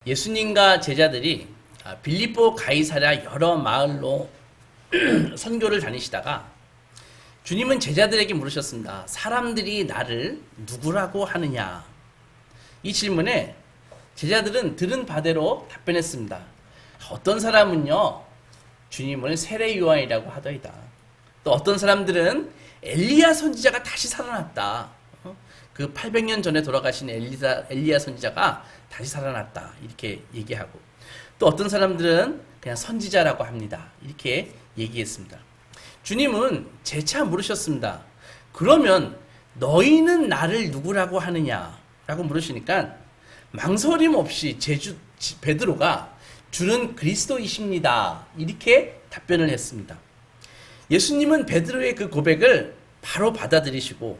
예수님과 제자들이 빌립보 가이사랴 여러 마을로 선교를 다니시다가 주님은 제자들에게 물으셨습니다. 사람들이 나를 누구라고 하느냐? 이 질문에 제자들은 들은 바대로 답변했습니다. 어떤 사람은요, 주님을 세례 요한이라고 하더이다. 또 어떤 사람들은 엘리야 선지자가 다시 살아났다. 그 800년 전에 돌아가신 엘리야 선지자가 다시 살아났다. 이렇게 얘기하고, 또 어떤 사람들은 그냥 선지자라고 합니다. 이렇게 얘기했습니다. 주님은 재차 물으셨습니다. 그러면 너희는 나를 누구라고 하느냐? 라고 물으시니까 망설임 없이 베드로가 주는 그리스도이십니다. 이렇게 답변을 했습니다. 예수님은 베드로의 그 고백을 바로 받아들이시고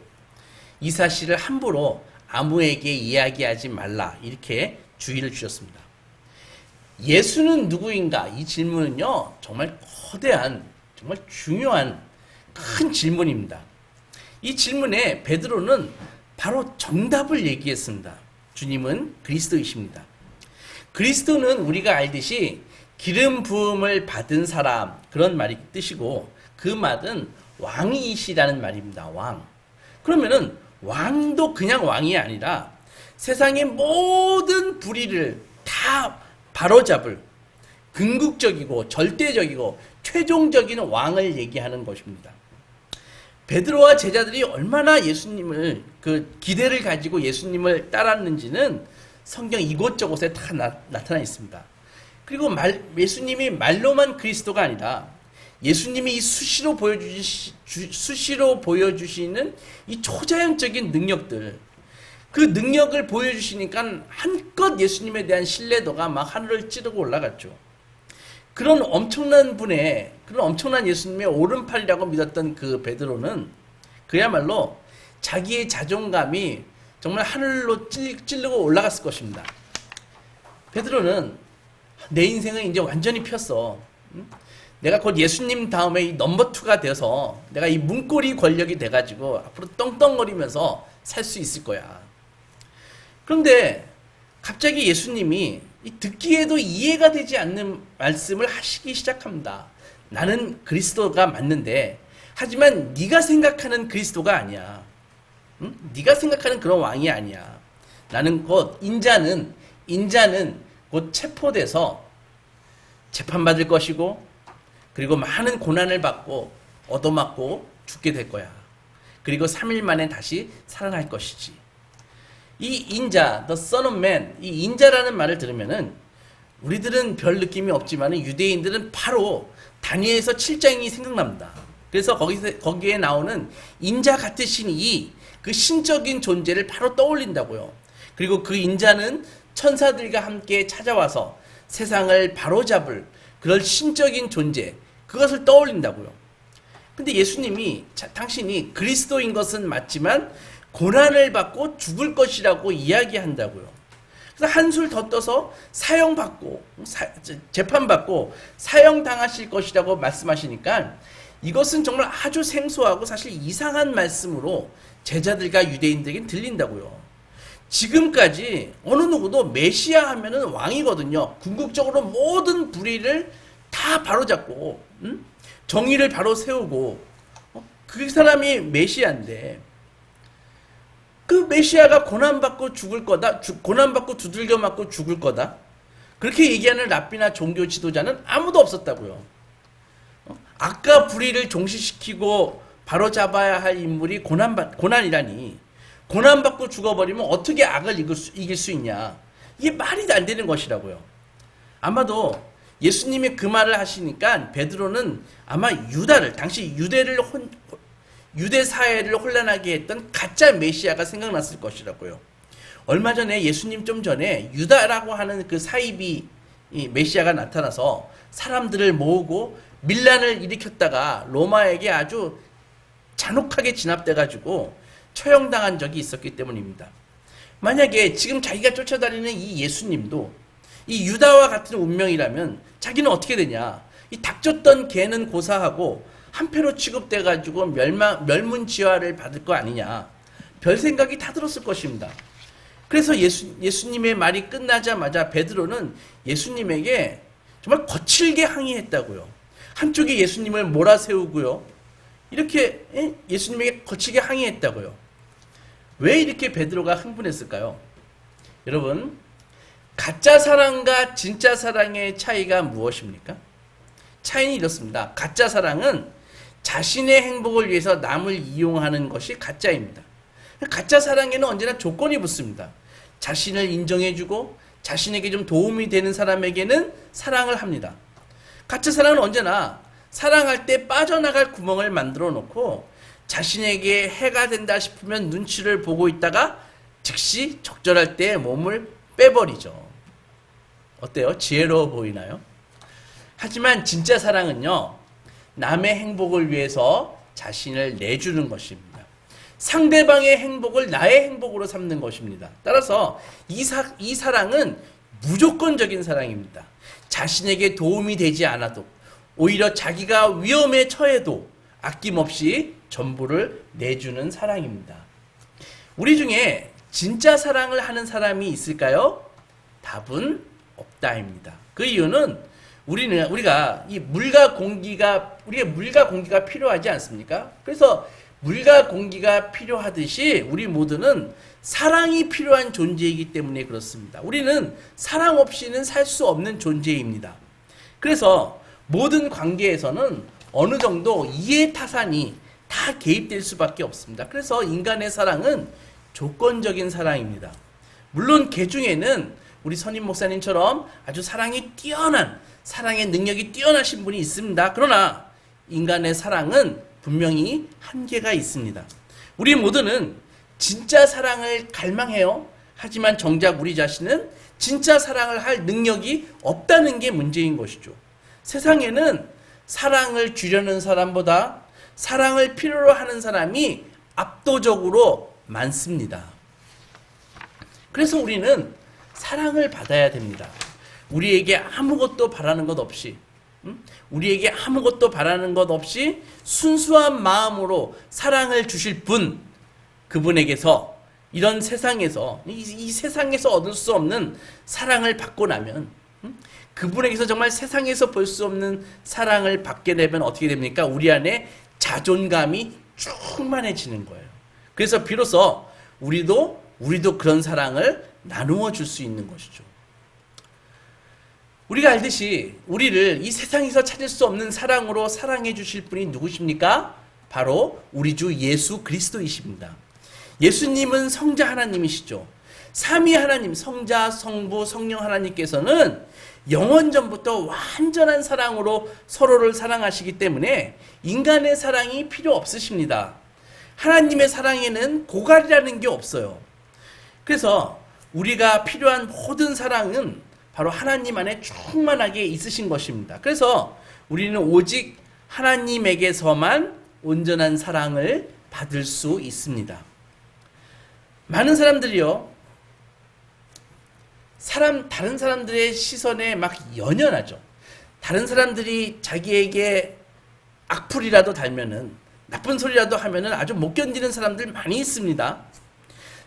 이 사실을 함부로 아무에게 이야기하지 말라 이렇게 주의를 주셨습니다. 예수는 누구인가? 이 질문은요, 정말 거대한, 정말 중요한 큰 질문입니다. 이 질문에 베드로는 바로 정답을 얘기했습니다. 주님은 그리스도이십니다. 그리스도는 우리가 알듯이 기름 부음을 받은 사람, 그런 말이 뜻이고, 그 말은 왕이시라는 말입니다. 왕. 그러면은 왕도 그냥 왕이 아니라 세상의 모든 불의를 다 바로잡을 궁극적이고 절대적이고 최종적인 왕을 얘기하는 것입니다. 베드로와 제자들이 얼마나 예수님을 기대를 가지고 예수님을 따랐는지는 성경 이곳저곳에 다 나타나 있습니다. 그리고 예수님이 말로만 그리스도가 아니라 예수님이 이 수시로 보여주시는 이 초자연적인 능력들, 그 능력을 보여주시니까 한껏 예수님에 대한 신뢰도가 막 하늘을 찌르고 올라갔죠. 그런 엄청난 예수님의 오른팔이라고 믿었던 그 베드로는 그야말로 자기의 자존감이 정말 하늘로 찌르고 올라갔을 것입니다. 베드로는 내 인생은 이제 완전히 폈어. 내가 곧 예수님 다음에 이 넘버 2가 돼서 내가 이 문고리 권력이 돼가지고 앞으로 떵떵거리면서 살 수 있을 거야. 그런데 갑자기 예수님이 듣기에도 이해가 되지 않는 말씀을 하시기 시작합니다. 나는 그리스도가 맞는데, 하지만 네가 생각하는 그리스도가 아니야. 응? 네가 생각하는 그런 왕이 아니야. 나는 곧 인자는 곧 체포돼서 재판받을 것이고, 그리고 많은 고난을 받고 얻어맞고 죽게 될 거야. 그리고 3일 만에 다시 살아날 것이지. 이 인자, the son of man, 이 인자라는 말을 들으면은 우리들은 별 느낌이 없지만 유대인들은 바로 다니엘서 7장이 생각납니다. 그래서 거기에 나오는 인자 같으신 그 신적인 존재를 바로 떠올린다고요. 그리고 그 인자는 천사들과 함께 찾아와서 세상을 바로잡을 그런 신적인 존재, 그것을 떠올린다고요. 근데 예수님이 당신이 그리스도인 것은 맞지만 고난을 받고 죽을 것이라고 이야기한다고요. 그래서 한술 더 떠서 재판받고 사형당하실 것이라고 말씀하시니까 이것은 정말 아주 생소하고 사실 이상한 말씀으로 제자들과 유대인들에게 들린다고요. 지금까지 어느 누구도 메시아 하면은 왕이거든요. 궁극적으로 모든 불의를 다 바로잡고, 정의를 바로 세우고, 그 사람이 메시아인데, 그 메시아가 고난받고 죽을 거다, 고난받고 두들겨 맞고 죽을 거다, 그렇게 얘기하는 랍비나 종교 지도자는 아무도 없었다고요. 악과 불의를 종식시키고 바로잡아야 할 인물이 고난이라니, 고난받고 죽어버리면 어떻게 악을 이길 수 있냐. 이게 말이 안 되는 것이라고요. 아마도 예수님이 그 말을 하시니까 베드로는 아마 당시 유대 사회를 혼란하게 했던 가짜 메시아가 생각났을 것이라고요. 얼마 전에 예수님 좀 전에 유다라고 하는 그 사이비 메시아가 나타나서 사람들을 모으고 밀란을 일으켰다가 로마에게 아주 잔혹하게 진압돼가지고 처형당한 적이 있었기 때문입니다. 만약에 지금 자기가 쫓아다니는 이 예수님도 이 유다와 같은 운명이라면 자기는 어떻게 되냐? 이 닥쳤던 개는 고사하고 한패로 취급돼가지고 멸문지화를 받을 거 아니냐? 별 생각이 다 들었을 것입니다. 그래서 예수님의 말이 끝나자마자 베드로는 예수님에게 정말 거칠게 항의했다고요. 한쪽에 예수님을 몰아세우고요. 이렇게 예수님에게 거칠게 항의했다고요. 왜 이렇게 베드로가 흥분했을까요? 여러분, 가짜 사랑과 진짜 사랑의 차이가 무엇입니까? 차이는 이렇습니다. 가짜 사랑은 자신의 행복을 위해서 남을 이용하는 것이 가짜입니다. 가짜 사랑에는 언제나 조건이 붙습니다. 자신을 인정해주고 자신에게 좀 도움이 되는 사람에게는 사랑을 합니다. 가짜 사랑은 언제나 사랑할 때 빠져나갈 구멍을 만들어 놓고 자신에게 해가 된다 싶으면 눈치를 보고 있다가 즉시 적절할 때 몸을 빼버리죠. 어때요? 지혜로워 보이나요? 하지만 진짜 사랑은요, 남의 행복을 위해서 자신을 내주는 것입니다. 상대방의 행복을 나의 행복으로 삼는 것입니다. 따라서 이 사랑은 무조건적인 사랑입니다. 자신에게 도움이 되지 않아도, 오히려 자기가 위험에 처해도 아낌없이 전부를 내주는 사랑입니다. 우리 중에 진짜 사랑을 하는 사람이 있을까요? 답은 없다입니다. 그 이유는 우리가 물과 공기가 필요하지 않습니까? 그래서 물과 공기가 필요하듯이 우리 모두는 사랑이 필요한 존재이기 때문에 그렇습니다. 우리는 사랑 없이는 살 수 없는 존재입니다. 그래서 모든 관계에서는 어느 정도 이해타산이 다 개입될 수밖에 없습니다. 그래서 인간의 사랑은 조건적인 사랑입니다. 물론 개 중에는 우리 선임 목사님처럼 아주 사랑의 능력이 뛰어나신 분이 있습니다. 그러나 인간의 사랑은 분명히 한계가 있습니다. 우리 모두는 진짜 사랑을 갈망해요. 하지만 정작 우리 자신은 진짜 사랑을 할 능력이 없다는 게 문제인 것이죠. 세상에는 사랑을 주려는 사람보다 사랑을 필요로 하는 사람이 압도적으로 많습니다. 그래서 우리는 사랑을 받아야 됩니다. 우리에게 아무것도 바라는 것 없이, 순수한 마음으로 사랑을 주실 분, 그분에게서 이런 세상에서, 이 세상에서 얻을 수 없는 사랑을 받고 나면, 그분에게서 정말 세상에서 볼 수 없는 사랑을 받게 되면 어떻게 됩니까? 우리 안에 자존감이 충만해지는 거예요. 그래서 비로소 우리도 그런 사랑을 나누어 줄 수 있는 것이죠. 우리가 알듯이 우리를 이 세상에서 찾을 수 없는 사랑으로 사랑해 주실 분이 누구십니까? 바로 우리 주 예수 그리스도이십니다. 예수님은 성자 하나님이시죠. 삼위 하나님, 성자, 성부, 성령 하나님께서는 영원전부터 완전한 사랑으로 서로를 사랑하시기 때문에 인간의 사랑이 필요 없으십니다. 하나님의 사랑에는 고갈이라는 게 없어요. 그래서 우리가 필요한 모든 사랑은 바로 하나님 안에 충만하게 있으신 것입니다. 그래서 우리는 오직 하나님에게서만 온전한 사랑을 받을 수 있습니다. 많은 사람들이요, 다른 사람들의 시선에 막 연연하죠. 다른 사람들이 자기에게 악플이라도 달면은, 나쁜 소리라도 하면은 아주 못 견디는 사람들 많이 있습니다.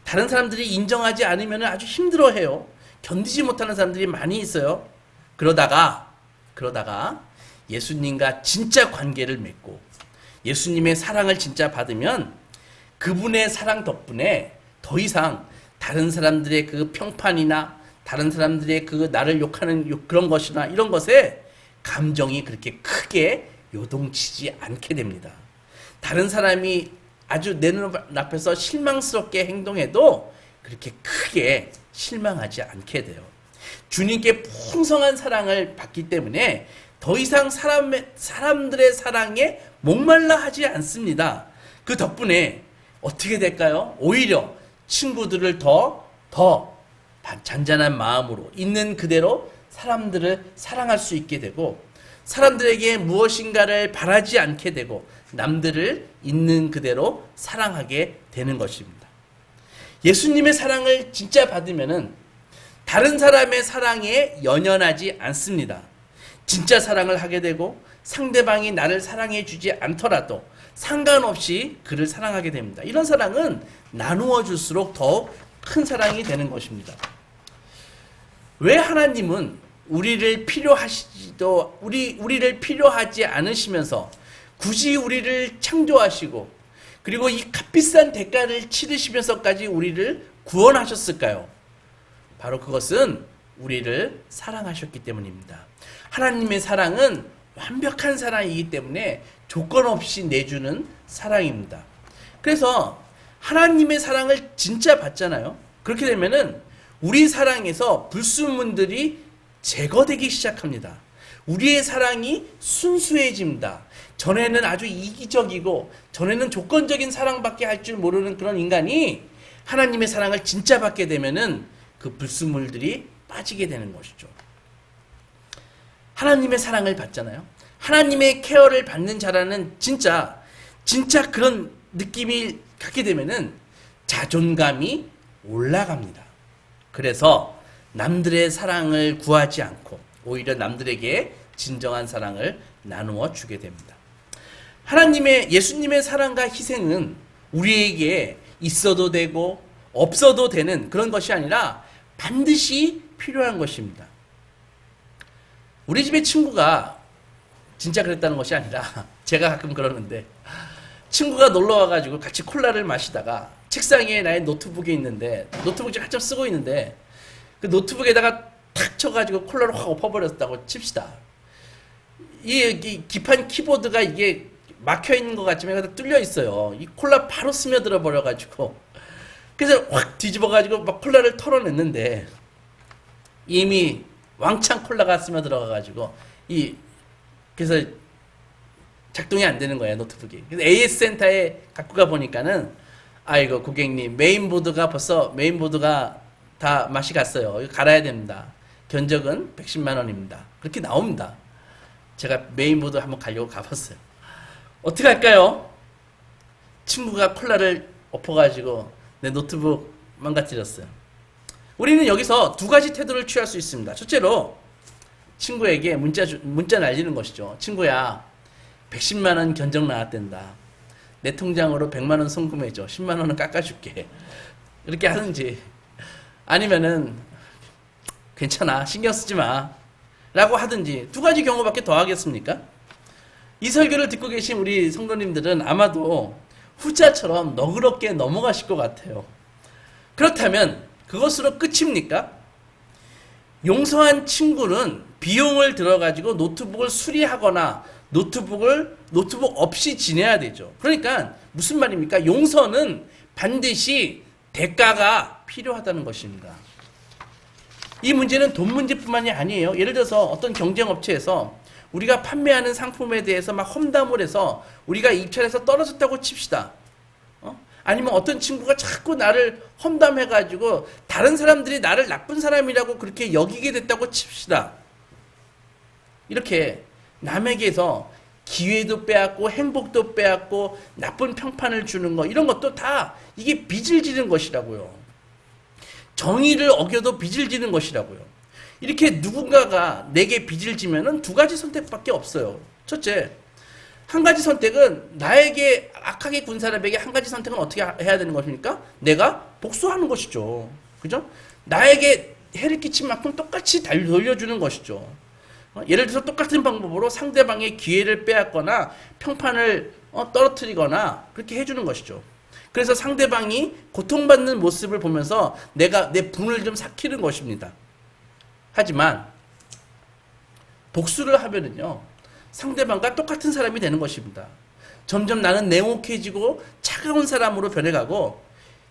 다른 사람들이 인정하지 않으면은 아주 힘들어해요. 견디지 못하는 사람들이 많이 있어요. 그러다가 예수님과 진짜 관계를 맺고 예수님의 사랑을 진짜 받으면 그분의 사랑 덕분에 더 이상 다른 사람들의 그 평판이나 다른 사람들의 그 나를 욕하는 그런 것이나 이런 것에 감정이 그렇게 크게 요동치지 않게 됩니다. 다른 사람이 아주 내 눈앞에서 실망스럽게 행동해도 그렇게 크게 실망하지 않게 돼요. 주님께 풍성한 사랑을 받기 때문에 더 이상 사람들의 사랑에 목말라 하지 않습니다. 그 덕분에 어떻게 될까요? 오히려 친구들을 더 잔잔한 마음으로 있는 그대로 사람들을 사랑할 수 있게 되고, 사람들에게 무엇인가를 바라지 않게 되고, 남들을 있는 그대로 사랑하게 되는 것입니다. 예수님의 사랑을 진짜 받으면은 다른 사람의 사랑에 연연하지 않습니다. 진짜 사랑을 하게 되고 상대방이 나를 사랑해 주지 않더라도 상관없이 그를 사랑하게 됩니다. 이런 사랑은 나누어 줄수록 더욱 큰 사랑이 되는 것입니다. 왜 하나님은 우리를 필요하지 않으시면서 굳이 우리를 창조하시고 그리고 이 값비싼 대가를 치르시면서까지 우리를 구원하셨을까요? 바로 그것은 우리를 사랑하셨기 때문입니다. 하나님의 사랑은 완벽한 사랑이기 때문에 조건 없이 내주는 사랑입니다. 그래서 하나님의 사랑을 진짜 받잖아요. 그렇게 되면은 우리 사랑에서 불순물들이 제거되기 시작합니다. 우리의 사랑이 순수해집니다. 전에는 아주 이기적이고 전에는 조건적인 사랑밖에 할 줄 모르는 그런 인간이 하나님의 사랑을 진짜 받게 되면은 그 불순물들이 빠지게 되는 것이죠. 하나님의 사랑을 받잖아요. 하나님의 케어를 받는 자라는 진짜 그런 느낌이 갖게 되면은 자존감이 올라갑니다. 그래서 남들의 사랑을 구하지 않고 오히려 남들에게 진정한 사랑을 나누어 주게 됩니다. 예수님의 사랑과 희생은 우리에게 있어도 되고 없어도 되는 그런 것이 아니라 반드시 필요한 것입니다. 우리 집에 친구가 진짜 그랬다는 것이 아니라 제가 가끔 그러는데 친구가 놀러 와가지고 같이 콜라를 마시다가 책상에 나의 노트북이 있는데 노트북을 한참 쓰고 있는데 그 노트북에다가 탁 쳐가지고 콜라를 확 엎어버렸다고 칩시다. 이 기판 키보드가 이게 막혀있는 것 같지만 뚫려 있어요. 이 콜라 바로 스며들어 버려가지고 그래서 확 뒤집어가지고 막 콜라를 털어냈는데 이미 왕창 콜라가 스며들어가가지고 그래서 작동이 안 되는 거예요, 노트북이. 그래서 AS 센터에 갖고 가 보니까는 아이고 고객님 메인보드가 다 맛이 갔어요. 이거 갈아야 됩니다. 견적은 110만 원입니다. 그렇게 나옵니다. 제가 메인보드 한번 가려고 가봤어요. 어떻게 할까요? 친구가 콜라를 엎어가지고 내 노트북 망가뜨렸어요. 우리는 여기서 두 가지 태도를 취할 수 있습니다. 첫째로 친구에게 문자 날리는 것이죠. 친구야, 110만 원 견적 나왔댄다. 내 통장으로 100만 원 송금해줘. 10만 원은 깎아줄게. 이렇게 하든지 아니면은 괜찮아, 신경 쓰지 마 라고 하든지 두 가지 경우밖에 더 하겠습니까? 이 설교를 듣고 계신 우리 성도님들은 아마도 후자처럼 너그럽게 넘어가실 것 같아요. 그렇다면 그것으로 끝입니까? 용서한 친구는 비용을 들어가지고 노트북을 수리하거나 노트북 없이 지내야 되죠. 그러니까 무슨 말입니까? 용서는 반드시 대가가 필요하다는 것입니다. 이 문제는 돈 문제뿐만이 아니에요. 예를 들어서 어떤 경쟁업체에서 우리가 판매하는 상품에 대해서 막 험담을 해서 우리가 입찰에서 떨어졌다고 칩시다. 아니면 어떤 친구가 자꾸 나를 험담해가지고 다른 사람들이 나를 나쁜 사람이라고 그렇게 여기게 됐다고 칩시다. 이렇게 남에게서 기회도 빼앗고 행복도 빼앗고 나쁜 평판을 주는 거, 이런 것도 다 이게 빚을 지는 것이라고요. 정의를 어겨도 빚을 지는 것이라고요. 이렇게 누군가가 내게 빚을 지면은 두 가지 선택밖에 없어요. 첫째, 한 가지 선택은 나에게 악하게 군 사람에게 한 가지 선택은 어떻게 해야 되는 것입니까? 내가 복수하는 것이죠. 그죠? 나에게 해를 끼친 만큼 똑같이 돌려주는 것이죠. 예를 들어서 똑같은 방법으로 상대방의 기회를 빼앗거나 평판을 떨어뜨리거나 그렇게 해주는 것이죠. 그래서 상대방이 고통받는 모습을 보면서 내가 내 분을 좀 삭히는 것입니다. 하지만 복수를 하면은요, 상대방과 똑같은 사람이 되는 것입니다. 점점 나는 냉혹해지고 차가운 사람으로 변해가고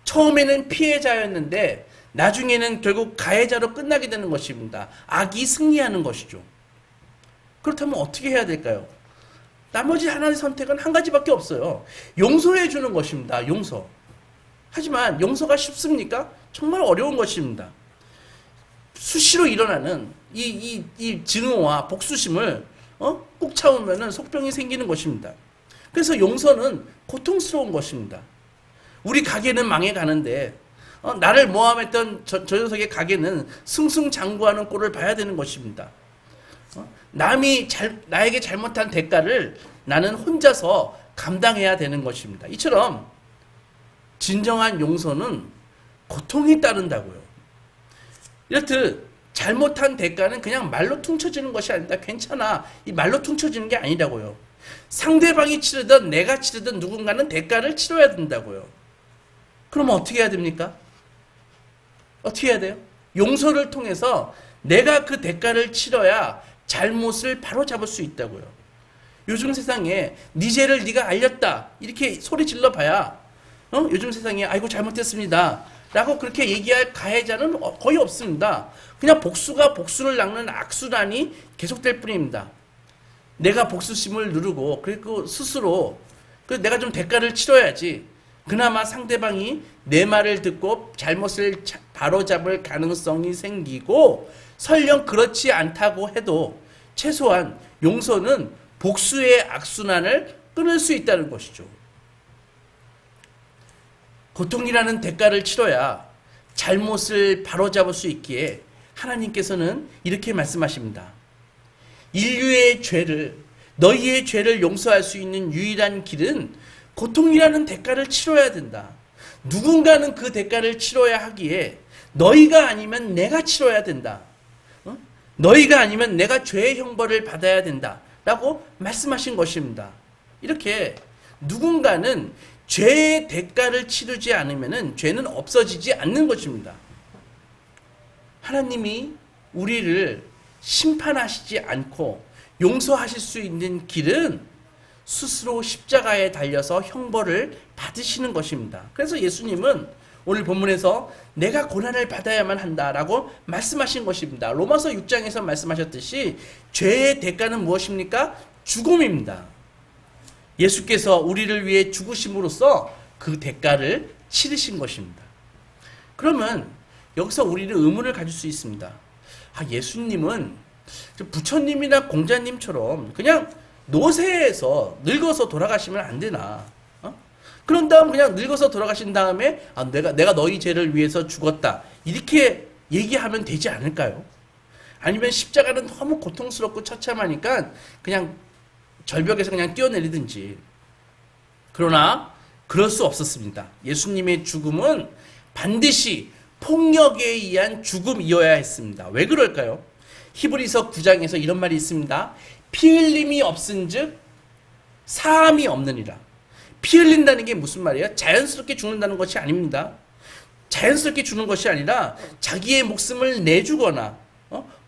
처음에는 피해자였는데 나중에는 결국 가해자로 끝나게 되는 것입니다. 악이 승리하는 것이죠. 그렇다면 어떻게 해야 될까요? 나머지 하나의 선택은 한 가지밖에 없어요. 용서해 주는 것입니다. 용서. 하지만 용서가 쉽습니까? 정말 어려운 것입니다. 수시로 일어나는 이 증오와 복수심을 꾹 참으면 속병이 생기는 것입니다. 그래서 용서는 고통스러운 것입니다. 우리 가게는 망해가는데 나를 모함했던 저 녀석의 가게는 승승장구하는 꼴을 봐야 되는 것입니다. 남이 나에게 잘못한 대가를 나는 혼자서 감당해야 되는 것입니다. 이처럼 진정한 용서는 고통이 따른다고요. 이렇듯 잘못한 대가는 그냥 말로 퉁쳐지는 것이 아니다. 괜찮아. 이 말로 퉁쳐지는 게 아니라고요. 상대방이 치르든 내가 치르든 누군가는 대가를 치러야 된다고요. 그러면 어떻게 해야 됩니까? 어떻게 해야 돼요? 용서를 통해서 내가 그 대가를 치러야 잘못을 바로잡을 수 있다고요. 요즘 세상에 네 죄를 네가 알렸다 이렇게 소리 질러 봐야 요즘 세상에 아이고 잘못했습니다 라고 그렇게 얘기할 가해자는 거의 없습니다. 그냥 복수가 복수를 낚는 악순환이 계속될 뿐입니다. 내가 복수심을 누르고 그리고 스스로 내가 좀 대가를 치러야지 그나마 상대방이 내 말을 듣고 잘못을 바로잡을 가능성이 생기고 설령 그렇지 않다고 해도 최소한 용서는 복수의 악순환을 끊을 수 있다는 것이죠. 고통이라는 대가를 치러야 잘못을 바로잡을 수 있기에 하나님께서는 이렇게 말씀하십니다. 인류의 죄를, 너희의 죄를 용서할 수 있는 유일한 길은 고통이라는 대가를 치러야 된다. 누군가는 그 대가를 치러야 하기에 너희가 아니면 내가 치러야 된다. 너희가 아니면 내가 죄의 형벌을 받아야 된다. 라고 말씀하신 것입니다. 이렇게 누군가는 죄의 대가를 치르지 않으면 죄는 없어지지 않는 것입니다. 하나님이 우리를 심판하시지 않고 용서하실 수 있는 길은 스스로 십자가에 달려서 형벌을 받으시는 것입니다. 그래서 예수님은 오늘 본문에서 내가 고난을 받아야만 한다라고 말씀하신 것입니다. 로마서 6장에서 말씀하셨듯이 죄의 대가는 무엇입니까? 죽음입니다. 예수께서 우리를 위해 죽으심으로써 그 대가를 치르신 것입니다. 그러면 여기서 우리는 의문을 가질 수 있습니다. 예수님은 부처님이나 공자님처럼 그냥 노쇠해서 늙어서 돌아가시면 안 되나? 그런 다음 그냥 늙어서 돌아가신 다음에 내가 너희 죄를 위해서 죽었다 이렇게 얘기하면 되지 않을까요? 아니면 십자가는 너무 고통스럽고 처참하니까 그냥 절벽에서 그냥 뛰어내리든지. 그러나 그럴 수 없었습니다. 예수님의 죽음은 반드시 폭력에 의한 죽음이어야 했습니다. 왜 그럴까요? 히브리서 9장에서 이런 말이 있습니다. 피 흘림이 없은즉 사함이 없느니라. 피 흘린다는 게 무슨 말이에요? 자연스럽게 죽는다는 것이 아닙니다. 자연스럽게 죽는 것이 아니라 자기의 목숨을 내주거나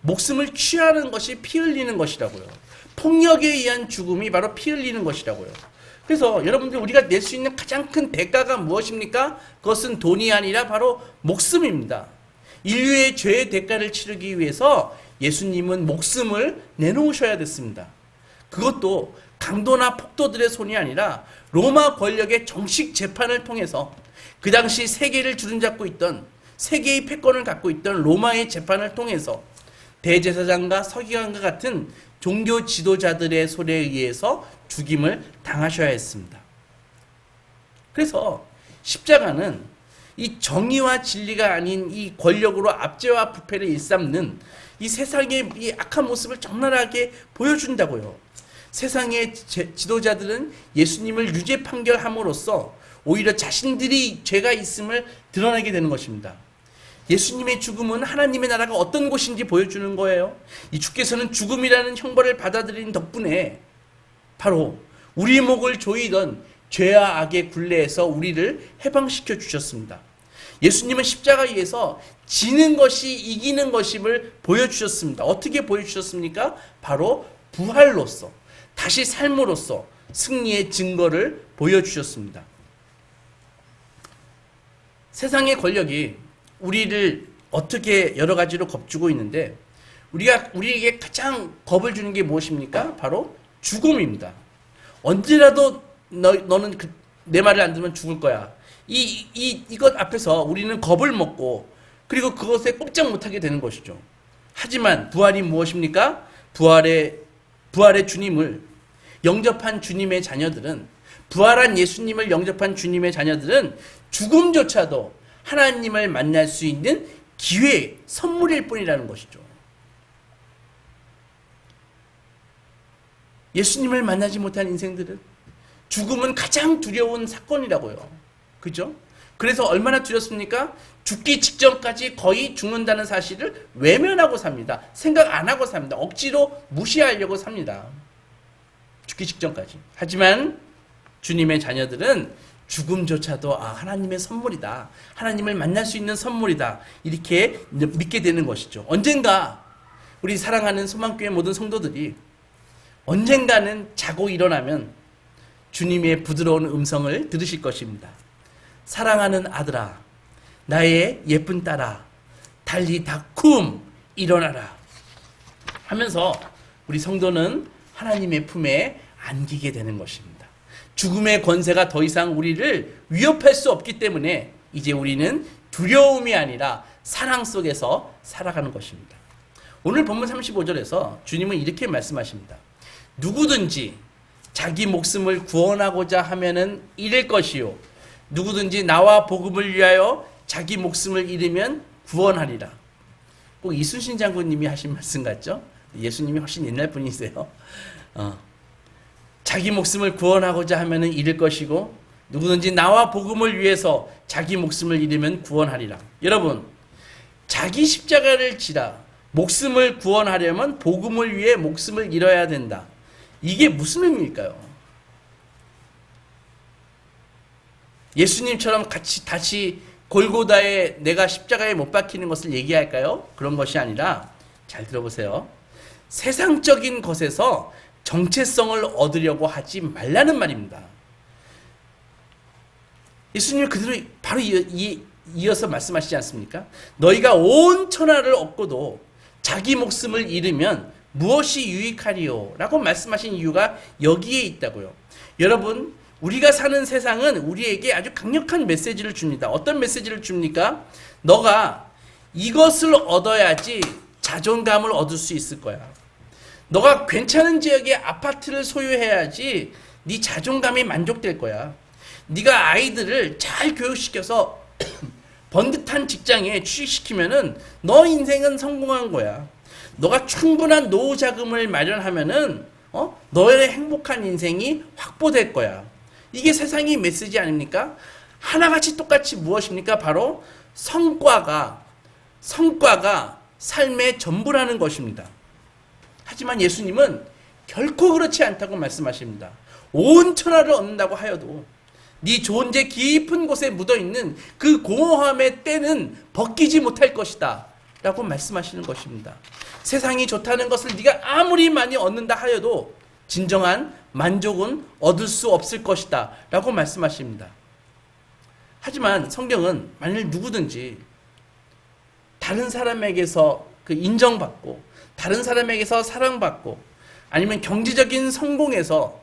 목숨을 취하는 것이 피 흘리는 것이라고요. 폭력에 의한 죽음이 바로 피 흘리는 것이라고요. 그래서 여러분들 우리가 낼 수 있는 가장 큰 대가가 무엇입니까? 그것은 돈이 아니라 바로 목숨입니다. 인류의 죄의 대가를 치르기 위해서 예수님은 목숨을 내놓으셔야 됐습니다. 그것도 강도나 폭도들의 손이 아니라 로마 권력의 정식 재판을 통해서 그 당시 세계를 주름잡고 있던 세계의 패권을 갖고 있던 로마의 재판을 통해서 대제사장과 서기관과 같은 종교 지도자들의 손에 의해서 죽임을 당하셔야 했습니다. 그래서 십자가는 이 정의와 진리가 아닌 이 권력으로 압제와 부패를 일삼는 이 세상의 이 악한 모습을 적나라하게 보여준다고요. 세상의 지도자들은 예수님을 유죄 판결함으로써 오히려 자신들이 죄가 있음을 드러내게 되는 것입니다. 예수님의 죽음은 하나님의 나라가 어떤 곳인지 보여주는 거예요. 이 주께서는 죽음이라는 형벌을 받아들인 덕분에 바로 우리 목을 조이던 죄와 악의 굴레에서 우리를 해방시켜 주셨습니다. 예수님은 십자가에서 지는 것이 이기는 것임을 보여주셨습니다. 어떻게 보여주셨습니까? 바로 부활로서, 다시 삶으로써 승리의 증거를 보여주셨습니다. 세상의 권력이 우리를 어떻게 여러 가지로 겁주고 있는데 우리에게 가장 겁을 주는 게 무엇입니까? 바로 죽음입니다. 언제라도 너는 내 말을 안 들으면 죽을 거야. 이것 앞에서 우리는 겁을 먹고 그리고 그것에 꼼짝 못하게 되는 것이죠. 하지만 부활이 무엇입니까? 부활의 주님을 영접한 주님의 자녀들은, 부활한 예수님을 영접한 주님의 자녀들은 죽음조차도 하나님을 만날 수 있는 기회, 선물일 뿐이라는 것이죠. 예수님을 만나지 못한 인생들은 죽음은 가장 두려운 사건이라고요. 그죠? 그래서 얼마나 두렵습니까? 죽기 직전까지 거의 죽는다는 사실을 외면하고 삽니다. 생각 안 하고 삽니다. 억지로 무시하려고 삽니다. 죽기 직전까지. 하지만 주님의 자녀들은 죽음조차도 하나님의 선물이다. 하나님을 만날 수 있는 선물이다. 이렇게 믿게 되는 것이죠. 언젠가 우리 사랑하는 소망교회 모든 성도들이 언젠가는 자고 일어나면 주님의 부드러운 음성을 들으실 것입니다. 사랑하는 아들아, 나의 예쁜 딸아, 달리다쿰 일어나라 하면서 우리 성도는 하나님의 품에 안기게 되는 것입니다. 죽음의 권세가 더 이상 우리를 위협할 수 없기 때문에 이제 우리는 두려움이 아니라 사랑 속에서 살아가는 것입니다. 오늘 본문 35절에서 주님은 이렇게 말씀하십니다. 누구든지 자기 목숨을 구원하고자 하면은 잃을 것이요, 누구든지 나와 복음을 위하여 자기 목숨을 잃으면 구원하리라. 꼭 이순신 장군님이 하신 말씀 같죠? 예수님이 훨씬 옛날 분이세요. 자기 목숨을 구원하고자 하면은 잃을 것이고, 누구든지 나와 복음을 위해서 자기 목숨을 잃으면 구원하리라. 여러분, 자기 십자가를 지라 목숨을 구원하려면 복음을 위해 목숨을 잃어야 된다. 이게 무슨 의미일까요? 예수님처럼 다시 골고다에 내가 십자가에 못 박히는 것을 얘기할까요? 그런 것이 아니라, 잘 들어보세요. 세상적인 것에서 정체성을 얻으려고 하지 말라는 말입니다. 예수님은 그대로 바로 이어서 말씀하시지 않습니까? 너희가 온 천하를 얻고도 자기 목숨을 잃으면 무엇이 유익하리요? 라고 말씀하신 이유가 여기에 있다고요. 여러분, 우리가 사는 세상은 우리에게 아주 강력한 메시지를 줍니다. 어떤 메시지를 줍니까? 너가 이것을 얻어야지 자존감을 얻을 수 있을 거야. 너가 괜찮은 지역에 아파트를 소유해야지 네 자존감이 만족될 거야. 네가 아이들을 잘 교육시켜서 번듯한 직장에 취직시키면은 너 인생은 성공한 거야. 너가 충분한 노후 자금을 마련하면은 너의 행복한 인생이 확보될 거야. 이게 세상의 메시지 아닙니까? 하나같이 똑같이 무엇입니까? 바로 성과가 삶의 전부라는 것입니다. 하지만 예수님은 결코 그렇지 않다고 말씀하십니다. 온 천하를 얻는다고 하여도 네 존재 깊은 곳에 묻어있는 그 공허함의 때는 벗기지 못할 것이다 라고 말씀하시는 것입니다. 세상이 좋다는 것을 네가 아무리 많이 얻는다 하여도 진정한 만족은 얻을 수 없을 것이다 라고 말씀하십니다. 하지만 성경은 만일 누구든지 다른 사람에게서 인정받고 다른 사람에게서 사랑받고 아니면 경제적인 성공에서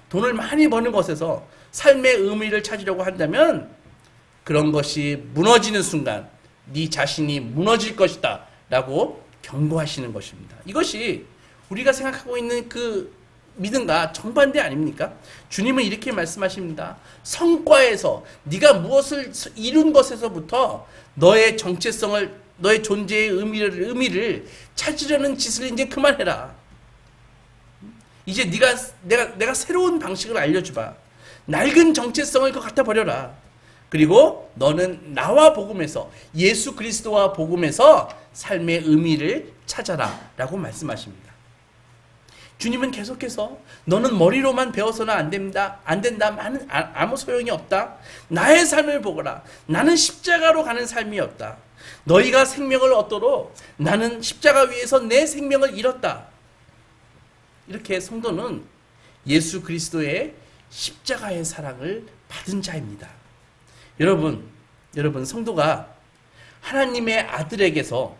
돈을 많이 버는 것에서 삶의 의미를 찾으려고 한다면 그런 것이 무너지는 순간 네 자신이 무너질 것이다 라고 경고하시는 것입니다. 이것이 우리가 생각하고 있는 그 믿음과 정반대 아닙니까? 주님은 이렇게 말씀하십니다. 성과에서 네가 무엇을 이룬 것에서부터 너의 정체성을, 너의 존재의 의미를 찾으려는 짓을 이제 그만해라. 이제 내가 새로운 방식을 알려주봐. 낡은 정체성을 갖다 버려라. 그리고 너는 나와 복음에서, 예수 그리스도와 복음에서 삶의 의미를 찾아라 라고 말씀하십니다. 주님은 계속해서 너는 머리로만 배워서는 안 된다. 아무 소용이 없다. 나의 삶을 보거라. 나는 십자가로 가는 삶이었다. 너희가 생명을 얻도록 나는 십자가 위에서 내 생명을 잃었다. 이렇게 성도는 예수 그리스도의 십자가의 사랑을 받은 자입니다. 여러분 성도가 하나님의 아들에게서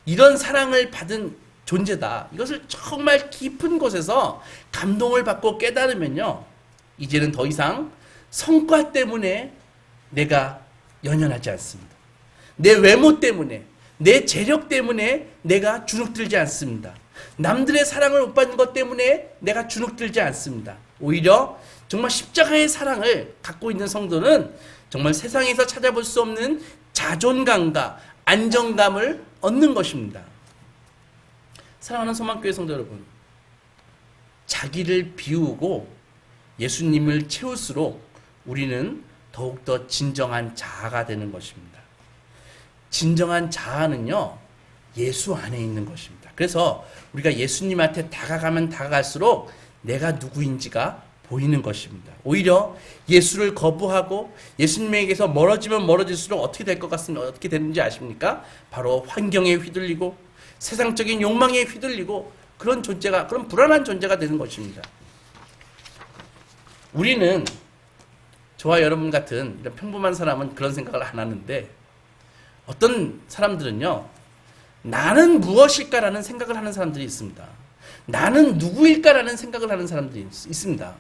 이런 사랑을 받은 존재다. 이것을 정말 깊은 곳에서 감동을 받고 깨달으면요, 이제는 더 이상 성과 때문에 내가 연연하지 않습니다. 내 외모 때문에, 내 재력 때문에 내가 주눅들지 않습니다. 남들의 사랑을 못 받는 것 때문에 내가 주눅들지 않습니다. 오히려 정말 십자가의 사랑을 갖고 있는 성도는 정말 세상에서 찾아볼 수 없는 자존감과 안정감을 얻는 것입니다. 사랑하는 소망교회 성도 여러분, 자기를 비우고 예수님을 채울수록 우리는 더욱더 진정한 자아가 되는 것입니다. 진정한 자아는요, 예수 안에 있는 것입니다. 그래서 우리가 예수님한테 다가가면 다가갈수록 내가 누구인지가 보이는 것입니다. 오히려 예수를 거부하고 예수님에게서 멀어지면 멀어질수록 어떻게 될 것 같습니까? 어떻게 되는지 아십니까? 바로 환경에 휘둘리고 세상적인 욕망에 휘둘리고 그런 존재가, 그런 불안한 존재가 되는 것입니다. 우리는, 저와 여러분 같은 이런 평범한 사람은 그런 생각을 안 하는데, 어떤 사람들은요, 나는 무엇일까라는 생각을 하는 사람들이 있습니다. 나는 누구일까라는 생각을 하는 사람들이 있습니다.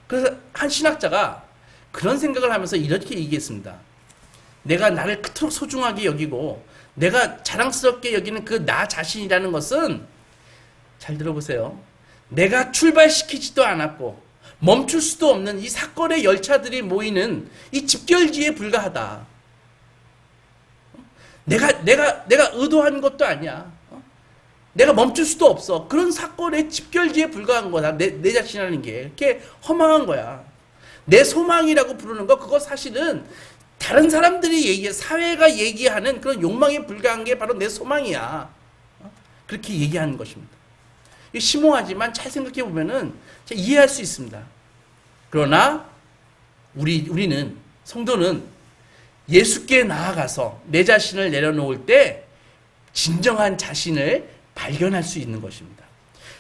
그래서 한 신학자가 그런 생각을 하면서 이렇게 얘기했습니다. 내가 나를 그토록 소중하게 여기고 내가 자랑스럽게 여기는 그 나 자신이라는 것은, 잘 들어보세요, 내가 출발시키지도 않았고 멈출 수도 없는 이 사건의 열차들이 모이는 이 집결지에 불과하다. 내가 의도한 것도 아니야. 내가 멈출 수도 없어. 그런 사건의 집결지에 불과한 거다. 내 자신이라는 게 이렇게 허망한 거야. 내 소망이라고 부르는 거, 그거 사실은 다른 사람들이 사회가 얘기하는 그런 욕망에 불과한 게 바로 내 소망이야. 그렇게 얘기하는 것입니다. 심오하지만 잘 생각해 보면은 이해할 수 있습니다. 그러나 우리는, 성도는 예수께 나아가서 내 자신을 내려놓을 때 진정한 자신을 발견할 수 있는 것입니다.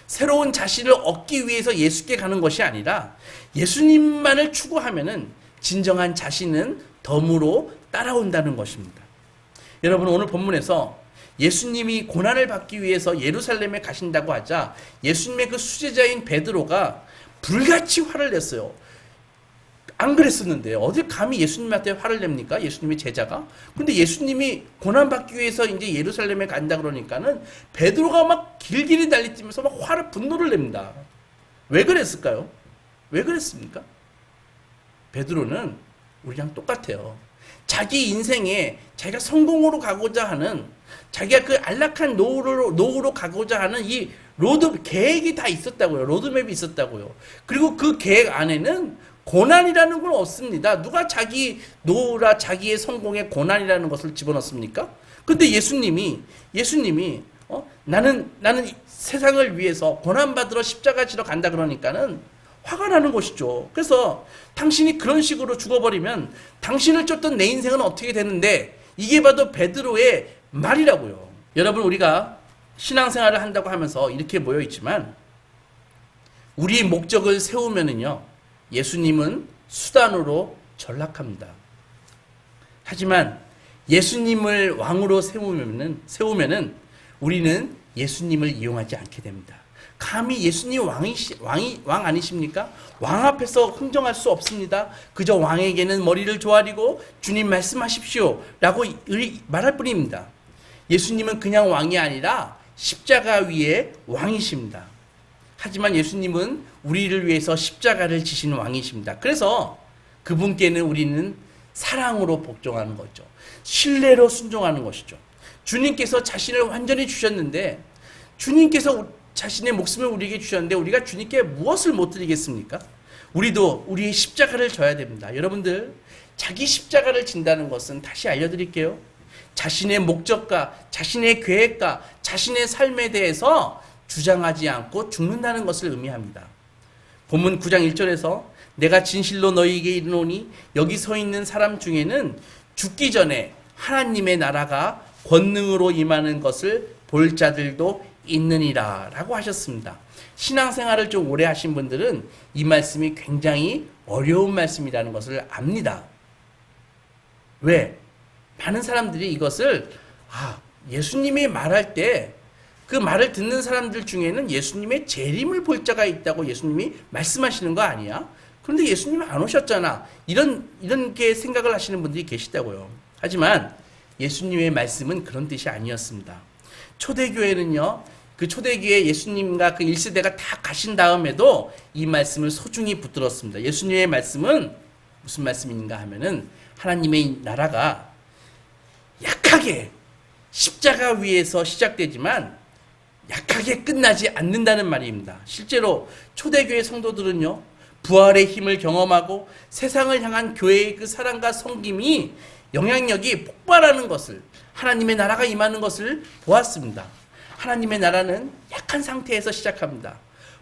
새로운 자신을 얻기 위해서 예수께 가는 것이 아니라 예수님만을 추구하면은 진정한 자신은 덤으로 따라온다는 것입니다. 여러분, 오늘 본문에서 예수님이 고난을 받기 위해서 예루살렘에 가신다고 하자 예수님의 그 수제자인 베드로가 불같이 화를 냈어요. 안 그랬었는데 어딜 감히 예수님한테 화를 냅니까? 예수님의 제자가. 근데 예수님이 고난받기 위해서 이제 예루살렘에 간다 그러니까는 베드로가 막 길길이 달리뛰면서 막 분노를 냅니다. 왜 그랬을까요? 왜 그랬습니까? 베드로는 우리랑 똑같아요. 자기 인생에 자기가 성공으로 가고자 하는, 자기가 그 안락한 노후로 가고자 하는 이 계획이 다 있었다고요. 로드맵이 있었다고요. 그리고 그 계획 안에는 고난이라는 건 없습니다. 누가 자기 노후라 자기의 성공에 고난이라는 것을 집어넣습니까? 근데 예수님이 나는 세상을 위해서 고난받으러 십자가 지러 간다 그러니까는 화가 나는 것이죠. 그래서 당신이 그런 식으로 죽어버리면 당신을 쫓던 내 인생은 어떻게 되는데, 이게 바로 베드로의 말이라고요. 여러분, 우리가 신앙생활을 한다고 하면서 이렇게 모여있지만 우리 목적을 세우면은요, 예수님은 수단으로 전락합니다. 하지만 예수님을 왕으로 세우면은 우리는 예수님을 이용하지 않게 됩니다. 감히 예수님 왕 아니십니까? 왕 앞에서 흥정할 수 없습니다. 그저 왕에게는 머리를 조아리고 주님 말씀하십시오 라고 말할 뿐입니다. 예수님은 그냥 왕이 아니라 십자가 위에 왕이십니다. 하지만 예수님은 우리를 위해서 십자가를 지신 왕이십니다. 그래서 그분께는 우리는 사랑으로 복종하는 거죠. 신뢰로 순종하는 것이죠. 주님께서 자신을 완전히 주셨는데, 주님께서 자신의 목숨을 우리에게 주셨는데 우리가 주님께 무엇을 못 드리겠습니까? 우리도 우리의 십자가를 져야 됩니다. 여러분들, 자기 십자가를 진다는 것은, 다시 알려드릴게요, 자신의 목적과 자신의 계획과 자신의 삶에 대해서 주장하지 않고 죽는다는 것을 의미합니다. 본문 9장 1절에서 내가 진실로 너희에게 이르노니 여기 서 있는 사람 중에는 죽기 전에 하나님의 나라가 권능으로 임하는 것을 볼 자들도 있느니라 라고 하셨습니다. 신앙생활을 좀 오래 하신 분들은 이 말씀이 굉장히 어려운 말씀이라는 것을 압니다. 왜? 많은 사람들이 이것을 예수님이 말할 때 그 말을 듣는 사람들 중에는 예수님의 재림을 볼 자가 있다고 예수님이 말씀하시는 거 아니야? 그런데 예수님이 안 오셨잖아. 이런 게 생각을 하시는 분들이 계시다고요. 하지만 예수님의 말씀은 그런 뜻이 아니었습니다. 초대교회는요, 그 초대교회 예수님과 그 1세대가 다 가신 다음에도 이 말씀을 소중히 붙들었습니다. 예수님의 말씀은 무슨 말씀인가 하면은 하나님의 나라가 약하게 십자가 위에서 시작되지만 약하게 끝나지 않는다는 말입니다. 실제로 초대교회 성도들은요, 부활의 힘을 경험하고 세상을 향한 교회의 그 사랑과 섬김이 영향력이 폭발하는 것을, 하나님의 나라가 임하는 것을 보았습니다. 하나님의 나라는 약한 상태에서 시작합니다.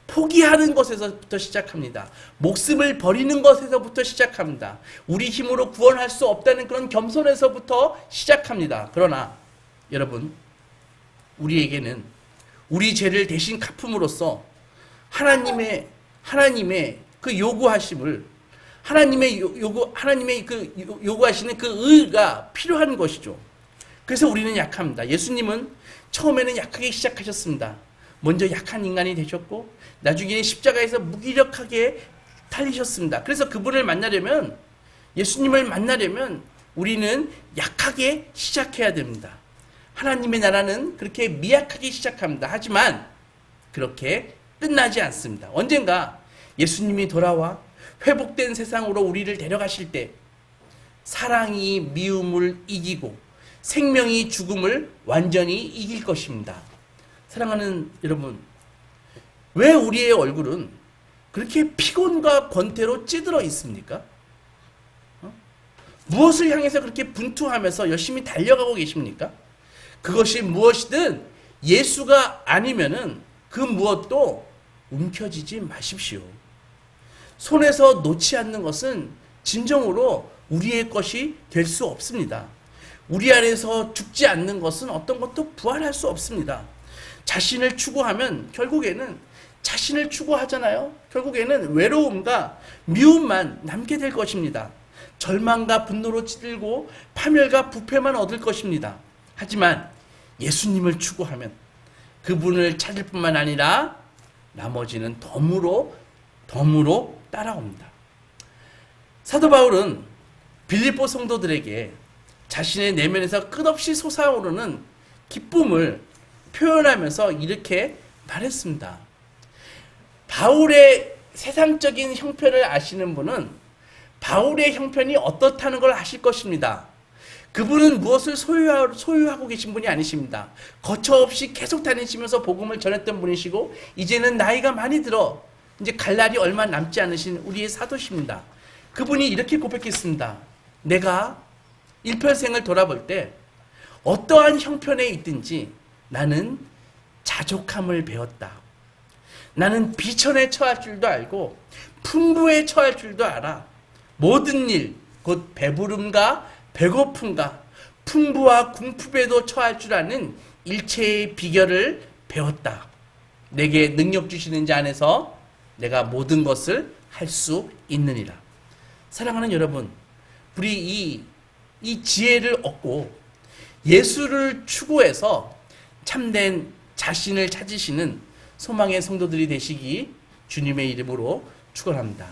포기하는 것에서부터 시작합니다. 목숨을 버리는 것에서부터 시작합니다. 우리 힘으로 구원할 수 없다는 그런 겸손에서부터 시작합니다. 그러나 여러분, 우리에게는 우리 죄를 대신 갚음으로써 하나님의 그 요구하심을 하나님의 요구하시는 그 의가 필요한 것이죠. 그래서 우리는 약합니다. 예수님은 처음에는 약하게 시작하셨습니다. 먼저 약한 인간이 되셨고 나중에는 십자가에서 무기력하게 달리셨습니다. 그래서 그분을 만나려면, 예수님을 만나려면 우리는 약하게 시작해야 됩니다. 하나님의 나라는 그렇게 미약하게 시작합니다. 하지만 그렇게 끝나지 않습니다. 언젠가 예수님이 돌아와 회복된 세상으로 우리를 데려가실 때 사랑이 미움을 이기고 생명이 죽음을 완전히 이길 것입니다. 사랑하는 여러분, 왜 우리의 얼굴은 그렇게 피곤과 권태로 찌들어 있습니까? 무엇을 향해서 그렇게 분투하면서 열심히 달려가고 계십니까? 그것이 무엇이든 예수가 아니면은 그 무엇도 움켜쥐지 마십시오. 손에서 놓지 않는 것은 진정으로 우리의 것이 될 수 없습니다. 우리 안에서 죽지 않는 것은 어떤 것도 부활할 수 없습니다. 자신을 추구하면 결국에는 자신을 추구하잖아요. 결국에는 외로움과 미움만 남게 될 것입니다. 절망과 분노로 찌들고 파멸과 부패만 얻을 것입니다. 하지만 예수님을 추구하면 그분을 찾을 뿐만 아니라 나머지는 덤으로 따라옵니다. 사도 바울은 빌립보 성도들에게 자신의 내면에서 끝없이 솟아오르는 기쁨을 표현하면서 이렇게 말했습니다. 바울의 세상적인 형편을 아시는 분은 바울의 형편이 어떻다는 걸 아실 것입니다. 그분은 무엇을 소유하고 계신 분이 아니십니다. 거처 없이 계속 다니시면서 복음을 전했던 분이시고 이제는 나이가 많이 들어 이제 갈 날이 얼마 남지 않으신 우리의 사도십니다. 그분이 이렇게 고백했습니다. 내가 일평생을 돌아볼 때 어떠한 형편에 있든지 나는 자족함을 배웠다. 나는 비천에 처할 줄도 알고 풍부에 처할 줄도 알아. 모든 일, 곧 배부름과 배고픔과 풍부와 궁핍에도 처할 줄 아는 일체의 비결을 배웠다. 내게 능력 주시는 자 안에서 내가 모든 것을 할 수 있느니라. 사랑하는 여러분, 우리 이 지혜를 얻고 예수를 추구해서 참된 자신을 찾으시는 소망의 성도들이 되시기 주님의 이름으로 축원합니다.